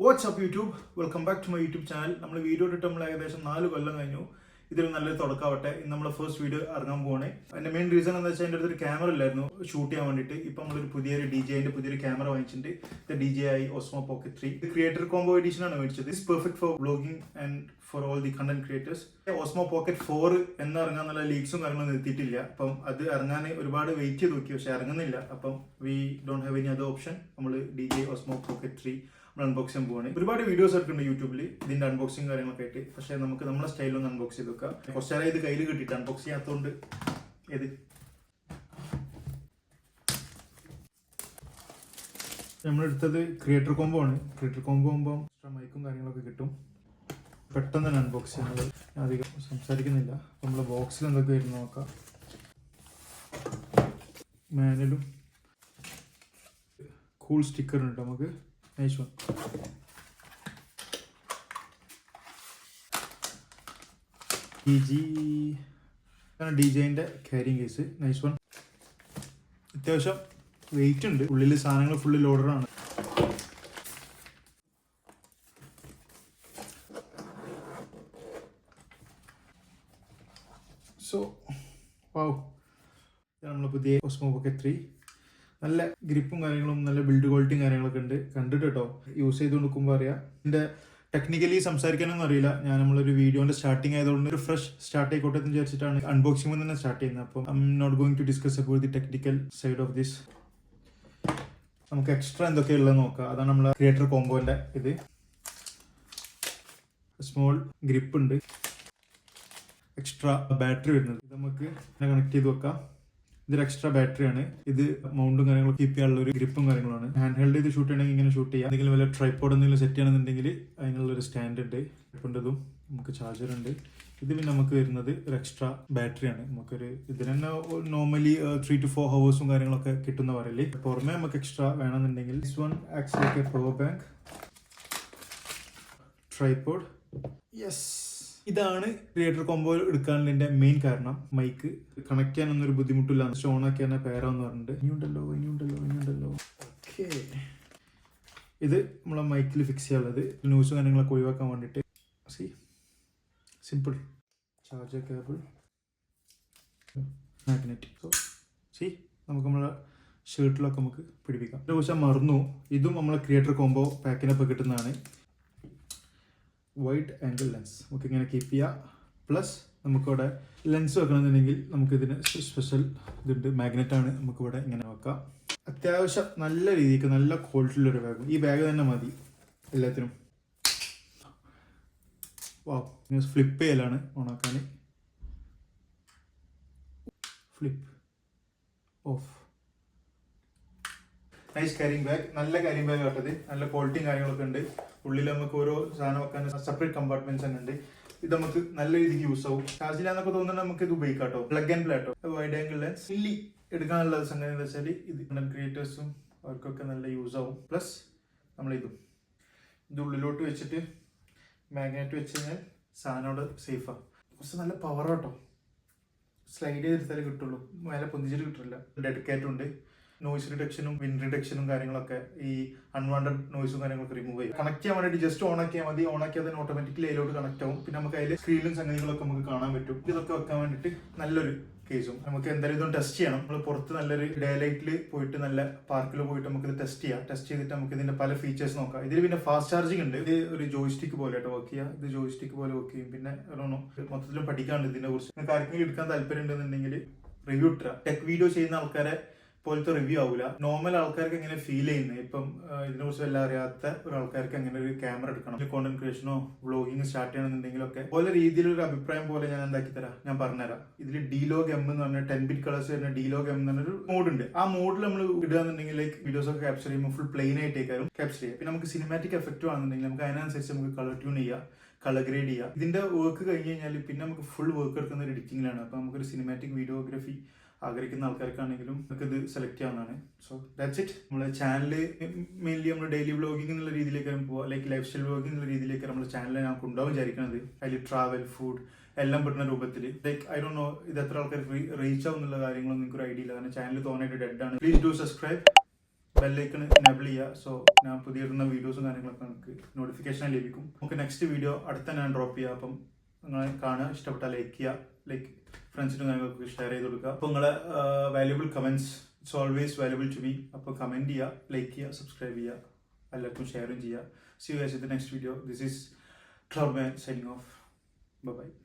WhatsApp YouTube, welcome back to my YouTube channel. നമ്മൾ video ഇട്ടിട്ട് നമ്മൾ ഏകദേശം 4 കൊല്ലം കഴിഞ്ഞു. ഇതിൽ നല്ലൊരു തുടക്കമാവട്ടെ. ഇന്ന് നമ്മൾ ഫസ്റ്റ് വീഡിയോ ഇറങ്ങാൻ പോകണേ. അതിന്റെ മെയിൻ റീസൺ എന്താ വെച്ചാൽ എൻ്റെ അടുത്തൊരു ക്യാമറ ഇല്ലായിരുന്നു ഷൂട്ട് ചെയ്യാൻ വേണ്ടിയിട്ട്. ഇപ്പം നമ്മളൊരു പുതിയൊരു ക്യാമറ വാങ്ങിച്ചിട്ടുണ്ട്. DJI Osmo Pocket 3. ഇത് ക്രിയേറ്റർ കോംബോ എഡിഷൻ ആണ് മേടിച്ചത്. It's perfect for vlogging and for all the content creators. Osmo Pocket 4 എന്ന് ഇറങ്ങാനുള്ള ലീക്സും കാര്യങ്ങളും നിർത്തിയിട്ടില്ല. അപ്പം അത് ഇറങ്ങാൻ ഒരുപാട് വെയിറ്റ് ചെയ്ത് നോക്കി, പക്ഷെ ഇറങ്ങുന്നില്ല. അപ്പം we don't have any other option. നമ്മൾ DJI Osmo Pocket 3 അൺബോക്സിംഗ് പോവാണ്. ഒരുപാട് വീഡിയോസ് എടുക്കുന്നുണ്ട് യൂട്യൂബിൽ ഇതിന്റെ അൺബോക്സിംഗ് കാര്യങ്ങളൊക്കെ ആയിട്ട്. പക്ഷെ നമുക്ക് നമ്മളെ സ്റ്റൈലൊന്ന് അൺബോക്സ് ചെയ്ത് വെക്കാം. കുറച്ചേരം ഇത് കയ്യിൽ കിട്ടിയിട്ട് അൺബോക്സ് ചെയ്യാത്തതുകൊണ്ട് ഇത് നമ്മളെടുത്തത് ക്രിയേറ്റർ കോംബോ ആണ്. ക്രിയേറ്റർ കോംബോ ആകുമ്പോൾ എക്സ്ട്രാ മൈക്കും കാര്യങ്ങളൊക്കെ കിട്ടും. പെട്ടെന്ന് തന്നെ അൺബോക്സ് ചെയ്യാനുള്ളത്. ഞാൻ അധികം സംസാരിക്കുന്നില്ല. നമ്മൾ ബോക്സിൽ എന്തൊക്കെ വരുന്നു നോക്കാം. മാനുവലും കൂൾ സ്റ്റിക്കർ ഉണ്ട് നമുക്ക്. Nice one. DJIന്റെ ക്യാരിങ് കേസ്. Nice one. അത്യാവശ്യം വെയിറ്റ് ഉണ്ട്. ഉള്ളിൽ സാധനങ്ങൾ ഫുള്ള് ലോഡറാണ്. സോ വൗ, നമ്മളെ പുതിയ Osmo Pocket 3. നല്ല ഗ്രിപ്പും കാര്യങ്ങളും നല്ല ബിൽഡ് ക്വാളിറ്റിയും കാര്യങ്ങളൊക്കെ ഉണ്ട്. കണ്ടിട്ട് കേട്ടോ, യൂസ് ചെയ്ത് കൊടുക്കുമ്പോൾ അറിയാം. ഇതിൻ്റെ ടെക്നിക്കലി സംസാരിക്കാനൊന്നും അറിയില്ല. നമ്മളൊരു വീഡിയോന്റെ സ്റ്റാർട്ടിങ് ആയതുകൊണ്ട് ഒരു ഫ്രഷ് സ്റ്റാർട്ട് ആയിക്കോട്ടെ എന്ന് വിചാരിച്ചിട്ടാണ് അൺബോക്സിംഗ് തന്നെ സ്റ്റാർട്ട് ചെയ്യുന്നത്. അപ്പം I am not going to discuss about the technical side of this. നമുക്ക് എക്സ്ട്രാ എന്തൊക്കെയുള്ളത് നോക്കാം. അതാണ് നമ്മളെ ക്രിയേറ്റർ കോംബോന്റെ ഇത്. സ്മോൾ ഗ്രിപ്പ് ഉണ്ട്. എക്സ്ട്രാ ബാറ്ററി വരുന്നത്. ഇത് നമുക്ക് കണക്ട് ചെയ്ത് വെക്കാം. ഇതൊരു എക്സ്ട്രാ ബാറ്ററിയാണ്. ഇത് മൗണ്ടും കാര്യങ്ങളും കീപ്പ് ചെയ്യാനുള്ള ഒരു ഗ്രിപ്പും കാര്യങ്ങളാണ്. ഹാൻഡ് ഹെൽഡ് ചെയ്ത് ഷൂട്ട് ചെയ്യണമെങ്കിൽ ഇങ്ങനെ ഷൂട്ട് ചെയ്യാം. എന്തെങ്കിലും വല്ല ട്രൈപോഡ് എന്തെങ്കിലും സെറ്റ് ചെയ്യണമെന്നുണ്ടെങ്കിൽ അതിനുള്ളൊരു സ്റ്റാൻഡ് ഉണ്ട്. ഇതും നമുക്ക് ചാർജർ ഉണ്ട്. ഇത് പിന്നെ നമുക്ക് വരുന്നത് ഒരു എക്സ്ട്രാ ബാറ്ററിയാണ്. നമുക്കൊരു ഇതിന് തന്നെ നോർമലി 3 to 4 hours കാര്യങ്ങളൊക്കെ കിട്ടുന്ന പറയില്ലേ. പുറമെ നമുക്ക് എക്സ്ട്രാ വേണമെന്നുണ്ടെങ്കിൽ this one actually like A power bank, tripod. Yes, ഇതാണ് ക്രിയേറ്റർ കോംബോ എടുക്കാനുള്ള മെയിൻ കാരണം. മൈക്ക് കണക്ട് ചെയ്യാനൊന്നും ഒരു ബുദ്ധിമുട്ടില്ല. ഓൺ ആക്കി തന്നെ പേരാന്ന് പറഞ്ഞിട്ട് ഇനിയുണ്ടല്ലോ. ഓക്കെ, ഇത് നമ്മളെ മൈക്കിൽ ഫിക്സ് ചെയ്യാനുള്ളത്. ന്യൂസും കാര്യങ്ങളൊക്കെ ഒഴിവാക്കാൻ വേണ്ടിയിട്ട്. Simple charger cable, magnet. So നമുക്ക് നമ്മളെ ഷർട്ടിലൊക്കെ നമുക്ക് പിടിപ്പിക്കാം. ഒരു ദിവസം മറന്നു, ഇതും നമ്മളെ ക്രിയേറ്റർ കോംബോ പാക്കിനൊക്കെ കിട്ടുന്നതാണ്. വൈഡ് ആംഗിൾ ലെൻസ് നമുക്ക് ഇങ്ങനെ കീപ്പ് ചെയ്യാം. പ്ലസ് നമുക്കിവിടെ ലെൻസ് വെക്കണമെന്നുണ്ടെങ്കിൽ നമുക്കിതിന് സ്പെഷ്യൽ ഇതുണ്ട്. മാഗ്നറ്റാണ്. നമുക്കിവിടെ ഇങ്ങനെ വെക്കാം. അത്യാവശ്യം നല്ല രീതിക്ക് നല്ല ക്വാളിറ്റിയുള്ളൊരു ബാഗ്. ഈ ബാഗ് തന്നെ മതി എല്ലാത്തിനും. വാവ്, ഫ്ലിപ്പ് ചെയ്യലാണ് ഓണാക്കാൻ. Flip off. Nice carrying bag. നല്ല ക്യാരിങ് ബാഗ് ആട്ടത്. നല്ല ക്വാളിറ്റിയും കാര്യങ്ങളൊക്കെ ഉണ്ട്. ഉള്ളിൽ നമുക്ക് ഓരോ സാധനം വെക്കാൻ സെപ്പറേറ്റ് കമ്പാർട്ട്മെന്റ്സ് തന്നെ ഉണ്ട്. ഇത് നമുക്ക് നല്ല രീതിക്ക് യൂസ് ആവും. ചാർജിലാന്നൊക്കെ തോന്നുന്നത് നമുക്ക് ഇത് ഉപയോഗിക്കാം കേട്ടോ. പ്ലഗ് ആൻഡ് പ്ലേ കേട്ടോ. വൈഡ് ആംഗിൾ ലെൻസ് ഇല്ലി എടുക്കാനുള്ള സംഗതി എന്താ വെച്ചാൽ ഇത് ക്രിയേറ്റേഴ്സും അവർക്കൊക്കെ നല്ല യൂസ് ആവും. പ്ലസ് നമ്മളിതും ഇത് ഉള്ളിലോട്ട് വെച്ചിട്ട് മാഗ്നറ്റ് വെച്ച് കഴിഞ്ഞാൽ സാധനോട് സേഫാണ്. കുറച്ച് നല്ല പവർ കേട്ടോ. സ്ലൈഡ് ചെയ്തെടുത്താലേ കിട്ടുള്ളൂ. മേലെ പൊന്തിച്ചിട്ട് കിട്ടില്ല. ഡെഡിക്കേറ്റ് ഉണ്ട്. നോയ്സ് റിഡക്ഷനും വിൻഡ് റിഡക്ഷനും കാര്യങ്ങളൊക്കെ, ഈ അൺവാണ്ടഡ് നോയ്സും കാര്യങ്ങളൊക്കെ റിമൂവ് ചെയ്യും. കണക്ട് ചെയ്യാൻ വേണ്ടി ജസ്റ്റ് ഓൺ ആക്കിയാൽ മതി. ഓൺ ആക്കിയാൽ തന്നെ ഓട്ടോമാറ്റിക്കലി അതിലോട്ട് കണക്ട് ആവും. പിന്നെ നമുക്ക് അതിൽ സ്ക്രീനിലും സംഗതികളൊക്കെ നമുക്ക് കാണാൻ പറ്റും. ഇതൊക്കെ വെക്കാൻ വേണ്ടിയിട്ട് നല്ലൊരു കേസും. നമുക്ക് എന്തായാലും ഇതൊന്നും ടെസ്റ്റ് ചെയ്യണം. നമ്മൾ പുറത്ത് നല്ലൊരു ഡേ ലൈറ്റിൽ പോയിട്ട് നല്ല പാർക്കിൽ പോയിട്ട് നമുക്ക് ഇത് ടെസ്റ്റ് ചെയ്യാം. ടെസ്റ്റ് ചെയ്തിട്ട് നമുക്ക് ഇതിന്റെ പല ഫീച്ചേഴ്സ് നോക്കാം. ഇതിൽ പിന്നെ ഫാസ്റ്റ് ചാർജിങ് ഉണ്ട്. ഇത് ഒരു ജോയിസ്റ്റിക്ക് പോലെ ആയിട്ട് വർക്ക് ചെയ്യാം. ഇത് ജോയിസ്റ്റിക്ക് പോലെ വർക്ക് ചെയ്യും. പിന്നെ മൊത്തത്തിലും പഠിക്കാനുണ്ട് ഇതിനെ കുറിച്ച്. നിങ്ങൾക്ക് ആർക്കെങ്കിലും എടുക്കാൻ താല്പര്യം ഉണ്ടെന്നുണ്ടെങ്കിൽ റിവ്യൂ ഇട്ടാ. ടെക് വീഡിയോ ചെയ്യുന്ന ആൾക്കാരെ പോലത്തെ റിവ്യൂ ആവില്ല. നോർമൽ ആൾക്കാർക്ക് എങ്ങനെ ഫീൽ ചെയ്യുന്നത്, ഇപ്പം ഇതിനെ കുറിച്ച് എല്ലാം അറിയാത്ത ഒരാൾക്കാർക്ക് എങ്ങനെ ഒരു ക്യാമറ എടുക്കണം, കോണ്ടന്റ് ക്രിയേഷനോ വ്ളോഗിങ് സ്റ്റാർട്ട് ചെയ്യണമെന്നുണ്ടെങ്കിലൊക്കെ പോലെ രീതിയിലൊരു അഭിപ്രായം പോലെ ഞാൻ എന്താക്കി തരാം, ഞാൻ പറഞ്ഞുതരാം. ഇതിൽ D-Log M എന്ന് പറഞ്ഞ 10 bit കളേഴ്സ് വരുന്ന D-Log M എന്ന് പറഞ്ഞൊരു മോഡ് ഉണ്ട്. ആ മോഡിൽ നമ്മൾ ഇടുകയെന്നുണ്ടെങ്കിൽ ലൈക്ക് വീഡിയോസ് ഒക്കെ ക്യാപ്ചർ ചെയ്യുമ്പോൾ ഫുൾ പ്ലെയിൻ ആയിട്ടേക്കാരും ക്യാപ്ചർ ചെയ്യുക. പിന്നെ നമുക്ക് സിനിമാറ്റിക് എഫക്റ്റ് ആണെന്നുണ്ടെങ്കിൽ നമുക്ക് അതിനനുസരിച്ച് നമുക്ക് കളർ ട്യൂൺ ചെയ്യാം, കളർ ഗ്രേഡ് ചെയ്യുക. ഇതിന്റെ വർക്ക് കഴിഞ്ഞ് കഴിഞ്ഞാൽ പിന്നെ നമുക്ക് ഫുൾ വർക്ക് എടുക്കുന്ന ഒരു എഡിറ്റിംഗിലാണ്. അപ്പൊ നമുക്കൊരു സിനിമാറ്റിക് വീഡിയോഗ്രാഫി ആഗ്രഹിക്കുന്ന ആൾക്കാർക്കാണെങ്കിലും നമുക്ക് ഇത് സെലക്ട് ചെയ്യാവുന്നതാണ്. So that's it. നമ്മുടെ ചാനല് മെയിൻലി നമ്മൾ ഡെയിലി വ്ളോഗിംഗ് എന്നുള്ള രീതിയിലേക്കാണ് പോവുക. ലൈക്ക് ലൈഫ് സ്റ്റൈൽ വ്ളോഗിംഗ് എന്നുള്ള രീതിയിലേക്ക് നമ്മുടെ ചാനലിൽ ഞാൻ കൊണ്ടുപോകാൻ വിചാരിക്കുന്നത്. അതിൽ ട്രാവൽ, ഫുഡ് എല്ലാം പെടുന്ന രൂപത്തിൽ. ലൈക്ക് ഐ ഡോണ്ട് നോ ഇത് എത്ര ആൾക്കാർക്ക് റീച്ച് ആവും എന്നുള്ള കാര്യങ്ങളൊന്നും എനിക്കൊരു ഐഡിയ ഇല്ല. കാരണം ചാനൽ തോന്നായിട്ട് ഡെഡ് ആണ്. Please do subscribe. Bell icon enable ചെയ്യുക. സോ ഞാൻ പുതിയ ഇടുന്ന വീഡിയോസും കാര്യങ്ങളൊക്കെ നമുക്ക് നോട്ടിഫിക്കേഷൻ ലഭിക്കും. നമുക്ക് നെക്സ്റ്റ് വീഡിയോ അടുത്ത ഞാൻ ഡ്രോപ്പ് ചെയ്യാം. അപ്പം നിങ്ങൾ കാണുക, ഇഷ്ടപ്പെട്ടാൽ ലൈക്ക് ചെയ്യുക, ലൈക്ക് ഫ്രണ്ട്സിനും കാര്യങ്ങളൊക്കെ ഷെയർ ചെയ്ത് കൊടുക്കുക. അപ്പോൾ നിങ്ങളെ valuable comments it's always valuable to me. അപ്പോൾ കമൻറ്റ് ചെയ്യുക, ലൈക്ക് ചെയ്യുക, സബ്സ്ക്രൈബ് ചെയ്യുക, എല്ലാവർക്കും ഷെയറും ചെയ്യുക. See you guys in the next video. This is Cloudman signing off. Bye bye.